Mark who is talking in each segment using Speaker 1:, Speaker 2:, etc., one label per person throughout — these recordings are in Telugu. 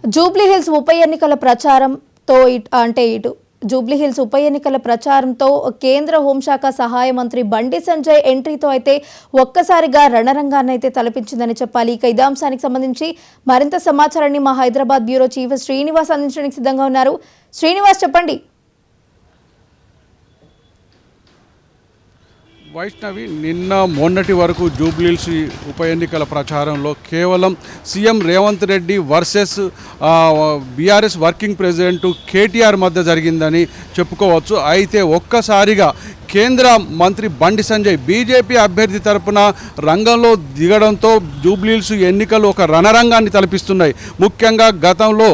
Speaker 1: జూబ్లీహిల్స్ ఉప ఎన్నికల ప్రచారంతో ఇటు జూబ్లీహిల్స్ ఉప ఎన్నికల ప్రచారంతో కేంద్ర హోంశాఖ సహాయ మంత్రి బండి సంజయ్ ఎంట్రీతో అయితే ఒక్కసారిగా రణరంగాన్ని అయితే తలపించిందని చెప్పాలి. ఇక ఇదే అంశానికి సంబంధించి మరింత సమాచారాన్ని మా హైదరాబాద్ బ్యూరో చీఫ్ శ్రీనివాస్ అందించడానికి సిద్ధంగా ఉన్నారు. శ్రీనివాస్, చెప్పండి.
Speaker 2: వైష్ణవి, నిన్న మొన్నటి వరకు జూబ్లీహిల్స్ ఉప ఎన్నికల ప్రచారంలో కేవలం CM Revanth Reddy versus BRS working president KTR మధ్య జరిగిందని చెప్పుకోవచ్చు. అయితే ఒక్కసారిగా కేంద్ర మంత్రి బండి సంజయ్ బీజేపీ అభ్యర్థి తరపున రంగంలో దిగడంతో జూబ్లీహిల్స్ ఎన్నికలు ఒక రణరంగాన్ని తలపిస్తున్నాయి. ముఖ్యంగా గతంలో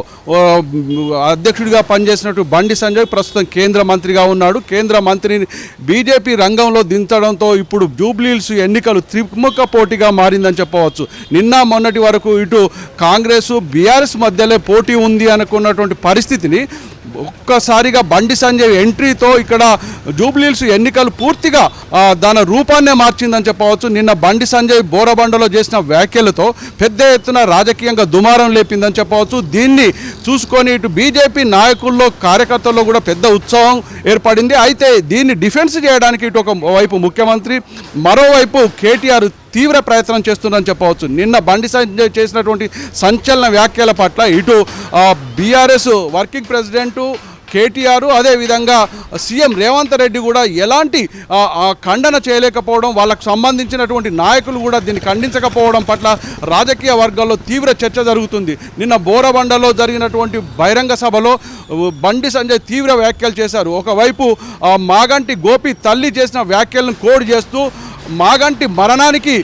Speaker 2: అధ్యక్షుడిగా పనిచేసినట్టు బండి సంజయ్ ప్రస్తుతం కేంద్ర మంత్రిగా ఉన్నాడు. కేంద్ర మంత్రిని బీజేపీ రంగంలో దించడంతో ఇప్పుడు జూబ్లీహిల్స్ ఎన్నికలు త్రిముఖ పోటీగా మారిందని చెప్పవచ్చు. నిన్న మొన్నటి వరకు ఇటు కాంగ్రెస్ బీఆర్ఎస్ మధ్యలో పోటీ ఉంది అనుకున్నటువంటి పరిస్థితిని ఒక్కసారిగా బండి సంజయ్ ఎంట్రీతో ఇక్కడ జూబ్లీహిల్స్ ఎన్నికలు పూర్తిగా దాని రూపాన్నే మార్చిందని చెప్పవచ్చు. నిన్న బండి సంజయ్ బోరబండలో చేసిన వ్యాఖ్యలతో పెద్ద ఎత్తున రాజకీయంగా దుమారం లేపిందని చెప్పవచ్చు. దీన్ని చూసుకొని ఇటు బీజేపీ నాయకుల్లో కార్యకర్తల్లో కూడా పెద్ద ఉత్సాహం ఏర్పడింది. అయితే దీన్ని డిఫెన్స్ చేయడానికి ఇటు ఒక వైపు ముఖ్యమంత్రి, మరోవైపు కేటీఆర్ తీవ్ర ప్రయత్నం చేస్తుందని చెప్పవచ్చు. నిన్న బండి సంజయ్ చేసినటువంటి సంచలన వ్యాఖ్యల పట్ల ఇటు బీఆర్ఎస్ వర్కింగ్ ప్రెసిడెంటు కేటీఆర్, అదేవిధంగా సీఎం రేవంత్ రెడ్డి కూడా ఎలాంటి ఖండన చేయలేకపోవడం, వాళ్ళకు సంబంధించినటువంటి నాయకులు కూడా దీన్ని ఖండించకపోవడం పట్ల రాజకీయ వర్గాల్లో తీవ్ర చర్చ జరుగుతుంది. నిన్న బోరబండలో జరిగినటువంటి బహిరంగ సభలో బండి సంజయ్ తీవ్ర వ్యాఖ్యలు చేశారు. ఒకవైపు మాగంటి గోపి తల్లి చేసిన వ్యాఖ్యలను కోడ్ చేస్తూ మాగంటి మరణానికి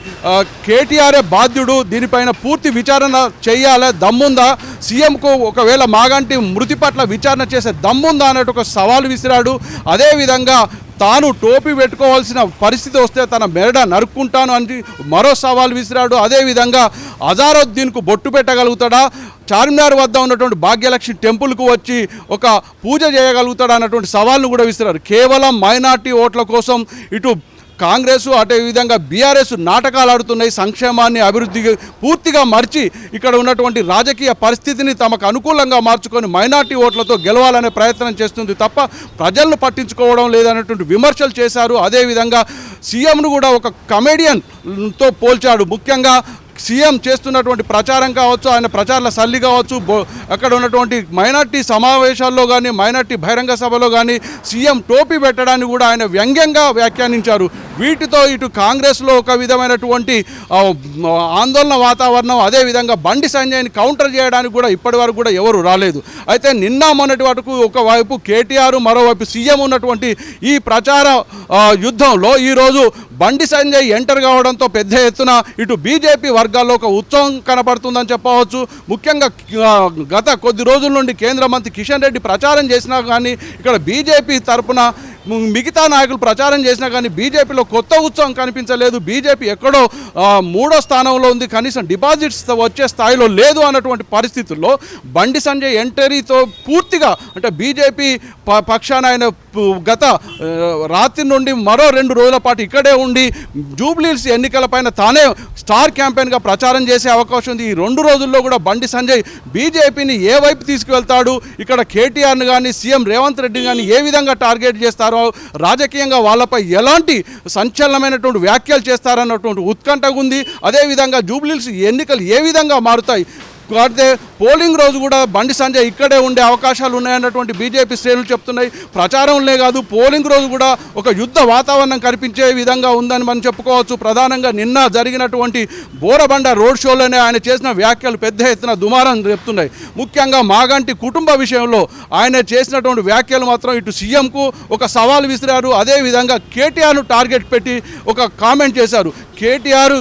Speaker 2: కేటీఆర్ఏ బాధ్యుడు, దీనిపైన పూర్తి విచారణ చేయాలి, దమ్ముందా సీఎంకు, ఒకవేళ మాగంటి మృతి పట్ల విచారణ చేసే దమ్ముందా అన్నట్టు ఒక సవాలు విసిరాడు. అదేవిధంగా తాను టోపీ పెట్టుకోవాల్సిన పరిస్థితి వస్తే తన మెరడ నరుక్కుంటాను అని మరో సవాల్ విసిరాడు. అదేవిధంగా అజారుద్దీన్కు బొట్టు పెట్టగలుగుతాడా, చార్మినార్ వద్ద ఉన్నటువంటి భాగ్యలక్ష్మి టెంపుల్కు వచ్చి ఒక పూజ చేయగలుగుతాడా అన్నటువంటి సవాల్ను కూడా విసిరారు. కేవలం మైనార్టీ ఓట్ల కోసం ఇటు కాంగ్రెస్ అదే విధంగా బీఆర్ఎస్ నాటకాలు ఆడుతున్నాయి. సంక్షేమాన్ని, అభివృద్ధి పూర్తిగా మర్చి ఇక్కడ ఉన్నటువంటి రాజకీయ పరిస్థితిని తమకు అనుకూలంగా మార్చుకొని మైనార్టీ ఓట్లతో గెలవాలనే ప్రయత్నం చేస్తుంది తప్ప ప్రజలను పట్టించుకోవడం లేదనేటువంటి విమర్శలు చేశారు. అదేవిధంగా సీఎంను కూడా ఒక కమెడియన్తో పోల్చాడు. ముఖ్యంగా సీఎం చేస్తున్నటువంటి ప్రచారం కావచ్చు, ఆయన ప్రచారాల సల్లి కావచ్చు, అక్కడ ఉన్నటువంటి మైనార్టీ సమావేశాల్లో కానీ, మైనార్టీ బహిరంగ సభలో కానీ సీఎం టోపీ పెట్టడాన్ని కూడా ఆయన వ్యంగ్యంగా వ్యాఖ్యానించారు. వీటితో ఇటు కాంగ్రెస్లో ఒక విధమైనటువంటి ఆందోళన వాతావరణం, అదేవిధంగా బండి సంజయ్ని కౌంటర్ చేయడానికి కూడా ఇప్పటి వరకు కూడా ఎవరు రాలేదు. అయితే నిన్న మొన్నటి వరకు ఒకవైపు కేటీఆర్, మరోవైపు సీఎం ఉన్నటువంటి ఈ ప్రచార యుద్ధంలో ఈరోజు బండి సంజయ్ ఎంటర్ కావడంతో పెద్ద ఎత్తున ఇటు బీజేపీ వర్గాల్లో ఒక ఉత్సవం కనపడుతుందని చెప్పవచ్చు. ముఖ్యంగా గత కొద్ది రోజుల నుండి కేంద్ర మంత్రి కిషన్ రెడ్డి ప్రచారం చేసినా కానీ, ఇక్కడ బీజేపీ తరఫున మిగతా నాయకులు ప్రచారం చేసినా కానీ బీజేపీలో కొత్త ఉత్సవం కనిపించలేదు. బీజేపీ ఎక్కడో 3వ స్థానంలో ఉంది, కనీసం డిపాజిట్స్ వచ్చే స్థాయిలో లేదు అన్నటువంటి పరిస్థితుల్లో బండి సంజయ్ ఎంట్రీతో పూర్తిగా అంటే బీజేపీ పక్షాన ఆయన గత రాత్రి నుండి మరో 2 రోజుల పాటు ఇక్కడే ఉండి జూబ్లీహిల్స్ ఎన్నికలపైన తానే స్టార్ క్యాంపెయిన్గా ప్రచారం చేసే అవకాశం ఉంది. ఈ 2 రోజుల్లో కూడా బండి సంజయ్ బీజేపీని ఏ వైపు తీసుకువెళ్తాడు, ఇక్కడ కేటీఆర్ని కానీ సీఎం రేవంత్ రెడ్డిని కానీ ఏ విధంగా టార్గెట్ చేస్తారో, రాజకీయంగా వాళ్ళపై ఎలాంటి సంచలనమైనటువంటి వ్యాఖ్యలు చేస్తారన్నటువంటి ఉత్కంఠ ఉంది. అదేవిధంగా జూబ్లీహిల్స్ ఎన్నికలు ఏ విధంగా మారుతాయి, అయితే పోలింగ్ రోజు కూడా బండి సంజయ్ ఇక్కడే ఉండే అవకాశాలు ఉన్నాయన్నటువంటి బీజేపీ శ్రేణులు చెప్తున్నాయి. ప్రచారంలే కాదు, పోలింగ్ రోజు కూడా ఒక యుద్ధ వాతావరణం కనిపించే విధంగా ఉందని మనం చెప్పుకోవచ్చు. ప్రధానంగా నిన్న జరిగినటువంటి బోరబండ రోడ్ షోలోనే ఆయన చేసిన వ్యాఖ్యలు పెద్ద ఎత్తున దుమారం రేపుతున్నాయి. ముఖ్యంగా మాగంటి కుటుంబ విషయంలో ఆయన చేసినటువంటి వ్యాఖ్యలు మాత్రం ఇటు సీఎంకు ఒక సవాల్ విసిరారు. అదేవిధంగా కేటీఆర్ను టార్గెట్ పెట్టి ఒక కామెంట్ చేశారు. కేటీఆర్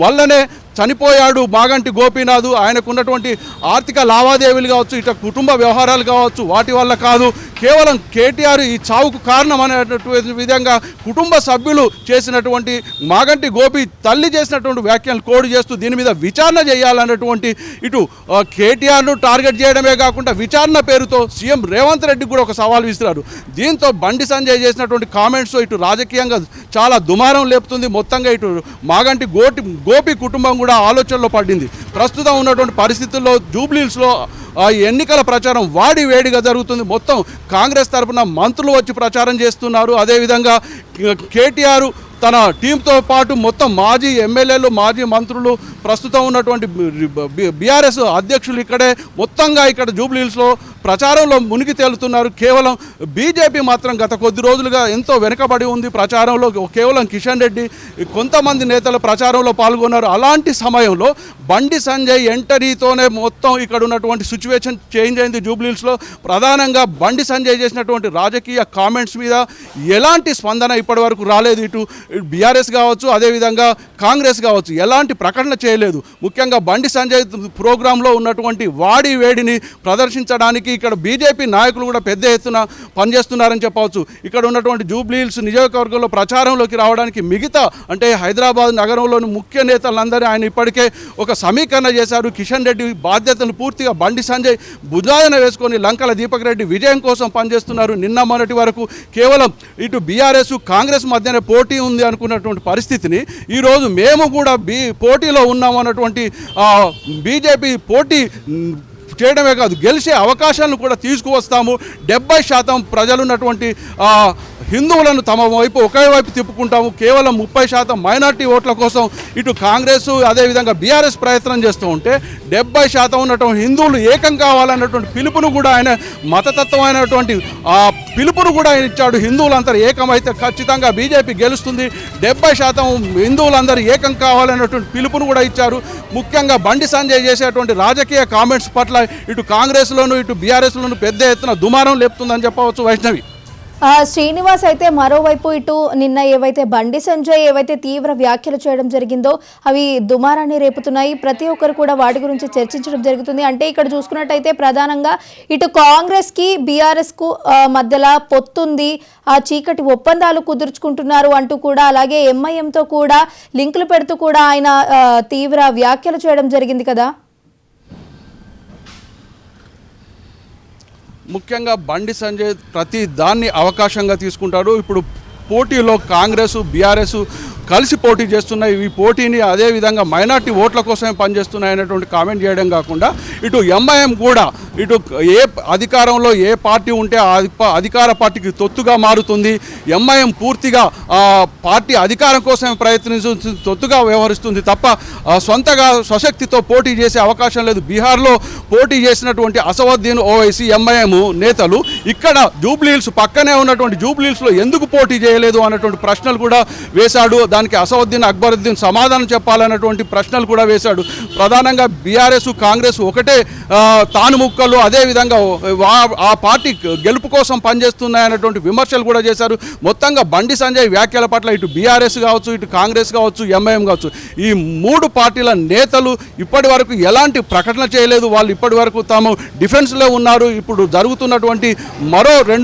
Speaker 2: వల్లనే చనిపోయాడు మాగంటి గోపీనాథ్, ఆయనకున్నటువంటి ఆర్థిక లావాదేవీలు కావచ్చు, ఇటు కుటుంబ వ్యవహారాలు కావచ్చు, వాటి వల్ల కాదు, కేవలం కేటీఆర్ ఈ చావుకు కారణం అనేటువంటి విధంగా కుటుంబ సభ్యులు చేసినటువంటి మాగంటి గోపి తల్లి చేసినటువంటి వ్యాఖ్యలు కోడ్ చేస్తూ దీని మీద విచారణ చేయాలన్నటువంటి ఇటు కేటీఆర్ను టార్గెట్ చేయడమే కాకుండా విచారణ పేరుతో సీఎం రేవంత్ రెడ్డి కూడా ఒక సవాల్ విసిరారు. దీంతో బండి సంజయ్ చేసినటువంటి కామెంట్స్ ఇటు రాజకీయంగా చాలా దుమారం లేపుతుంది. మొత్తంగా ఇటు మాగంటి గోపి కుటుంబం కూడా ఆలోచనలో పడింది. ప్రస్తుతం ఉన్నటువంటి పరిస్థితుల్లో జూబ్లీహిల్స్లో ఎన్నికల ప్రచారం వాడి వేడిగా జరుగుతుంది. మొత్తం కాంగ్రెస్ తరఫున మంత్రులు వచ్చి ప్రచారం చేస్తున్నారు. అదేవిధంగా కేటీఆర్ తన టీంతో పాటు మొత్తం మాజీ ఎమ్మెల్యేలు, మాజీ మంత్రులు, ప్రస్తుతం ఉన్నటువంటి బీఆర్ఎస్ అధ్యక్షులు ఇక్కడే మొత్తంగా ఇక్కడ జూబ్లీహిల్స్లో ప్రచారంలో మునిగి తేలుతున్నారు. కేవలం బీజేపీ మాత్రం గత కొద్ది రోజులుగా ఎంతో వెనుకబడి ఉంది ప్రచారంలో. కేవలం కిషన్ రెడ్డి, కొంతమంది నేతల ప్రచారంలో పాల్గొన్నారు. అలాంటి సమయంలో బండి సంజయ్ ఎంట్రీతోనే మొత్తం ఇక్కడ ఉన్నటువంటి సిచ్యువేషన్ చేంజ్ అయింది జూబ్లీహిల్స్లో. ప్రధానంగా బండి సంజయ్ చేసినటువంటి రాజకీయ కామెంట్స్ మీద ఎలాంటి స్పందన ఇప్పటి వరకు రాలేదు. ఇటు బీఆర్ఎస్ కావచ్చు, అదేవిధంగా కాంగ్రెస్ కావచ్చు, ఎలాంటి ప్రకటన చేయలేదు. ముఖ్యంగా బండి సంజయ్ ప్రోగ్రాంలో ఉన్నటువంటి వాడి వేడిని ప్రదర్శించడానికి ఇక్కడ బీజేపీ నాయకులు కూడా పెద్ద ఎత్తున పనిచేస్తున్నారని చెప్పవచ్చు. ఇక్కడ ఉన్నటువంటి జూబ్లీహిల్స్ నియోజకవర్గంలో ప్రచారంలోకి రావడానికి మిగతా అంటే హైదరాబాద్ నగరంలోని ముఖ్య నేతలందరూ ఆయన ఇప్పటికే ఒక సమీకరణ చేశారు. కిషన్ రెడ్డి బాధ్యతను పూర్తిగా బండి సంజయ్ భుజాన వేసుకొని లంకల దీపక్ రెడ్డి విజయం కోసం పనిచేస్తున్నారు. నిన్న మొన్నటి వరకు కేవలం ఇటు బీఆర్ఎస్ కాంగ్రెస్ మధ్యనే పోటీ ఉంది అనుకున్నటువంటి పరిస్థితిని ఈరోజు మేము కూడా పోటీలో ఉన్నాము అన్నటువంటి బీజేపీ పోటీ చేయడమే కాదు, గెలిచే అవకాశాలను కూడా తీసుకువస్తాము. 70% ప్రజలున్నటువంటి హిందువులను తమ వైపు ఒకే వైపు తిప్పుకుంటాము. కేవలం 30% మైనార్టీ ఓట్ల కోసం ఇటు కాంగ్రెస్ అదేవిధంగా బీఆర్ఎస్ ప్రయత్నం చేస్తూ ఉంటే 70% ఉన్నటువంటి హిందువులు ఏకం కావాలన్నటువంటి పిలుపును కూడా ఆయన మతతత్వమైనటువంటి పిలుపును కూడా ఆయన ఇచ్చాడు. హిందువులందరూ ఏకమైతే ఖచ్చితంగా బీజేపీ గెలుస్తుంది, 70% హిందువులందరూ ఏకం కావాలన్నటువంటి పిలుపును కూడా ఇచ్చారు. ముఖ్యంగా బండి సంజయ్ చేసేటువంటి రాజకీయ కామెంట్స్ పట్ల ఇటు కాంగ్రెస్లోను ఇటు బీఆర్ఎస్లోను పెద్ద ఎత్తున దుమారం లేపుతుందని చెప్పవచ్చు. వైష్ణవి,
Speaker 1: శ్రీనివాస్ అయితే మరోవైపు ఇటు నిన్న ఏవైతే బండి సంజయ్ ఏవైతే తీవ్ర వ్యాఖ్యలు చేయడం జరిగిందో అవి దుమారాన్ని రేపుతున్నాయి. ప్రతి ఒక్కరు కూడా వాటి గురించి చర్చించడం జరుగుతుంది. అంటే ఇక్కడ చూసుకున్నట్టయితే ప్రధానంగా ఇటు కాంగ్రెస్కి బీఆర్ఎస్కు మధ్యలో పొత్తుంది, ఆ చీకటి ఒప్పందాలు కుదుర్చుకుంటున్నారు అంటూ కూడా, అలాగే ఎంఐఎంతో కూడా లింకులు పెడుతూ కూడా ఆయన తీవ్ర వ్యాఖ్యలు చేయడం జరిగింది కదా.
Speaker 2: ముఖ్యంగా బండి సంజయ్ ప్రతి దాన్ని అవకాశంగా తీసుకుంటాడు. ఇప్పుడు పోటీలో కాంగ్రెస్ బీఆర్ఎస్ కలిసి పోటీ చేస్తున్నాయి. ఈ పోటీని అదేవిధంగా మైనార్టీ ఓట్ల కోసమే పనిచేస్తున్నాయి అనేటువంటి కామెంట్ చేయడం కాకుండా ఇటు ఎంఐఎం కూడా ఇటు ఏ అధికారంలో ఏ పార్టీ ఉంటే అధికార పార్టీకి తొత్తుగా మారుతుంది. ఎంఐఎం పూర్తిగా పార్టీ అధికారం కోసమే ప్రయత్నిస్తుంది, తొత్తుగా వ్యవహరిస్తుంది తప్ప సొంతగా స్వశక్తితో పోటీ చేసే అవకాశం లేదు. బీహార్లో పోటీ చేసినటువంటి అసదుద్దీన్ ఓవైసీ ఎంఐఎం నేతలు ఇక్కడ జూబ్లీహిల్స్ పక్కనే ఉన్నటువంటి జూబ్లీహిల్స్లో ఎందుకు పోటీ చేయలేదు అన్నటువంటి ప్రశ్నలు కూడా వేశాడు. దానికి అసదుద్దీన్ అక్బరుద్దీన్ సమాధానం చెప్పాలన్నటువంటి ప్రశ్నలు కూడా వేశాడు. ప్రధానంగా బీఆర్ఎస్ కాంగ్రెస్ ఒకటే తాను ముక్కలు, అదేవిధంగా ఆ పార్టీ గెలుపు కోసం పనిచేస్తున్నాయన్నటువంటి విమర్శలు కూడా చేశారు. మొత్తంగా బండి సంజయ్ వ్యాఖ్యల పట్ల ఇటు బీఆర్ఎస్ కావచ్చు, ఇటు కాంగ్రెస్ కావచ్చు, ఎంఐఎం కావచ్చు, ఈ మూడు పార్టీల నేతలు ఇప్పటి వరకు ఎలాంటి ప్రకటన చేయలేదు. వాళ్ళు ఇప్పటి వరకు తాము డిఫెన్స్లో ఉన్నారు. ఇప్పుడు జరుగుతున్నటువంటి మరో 2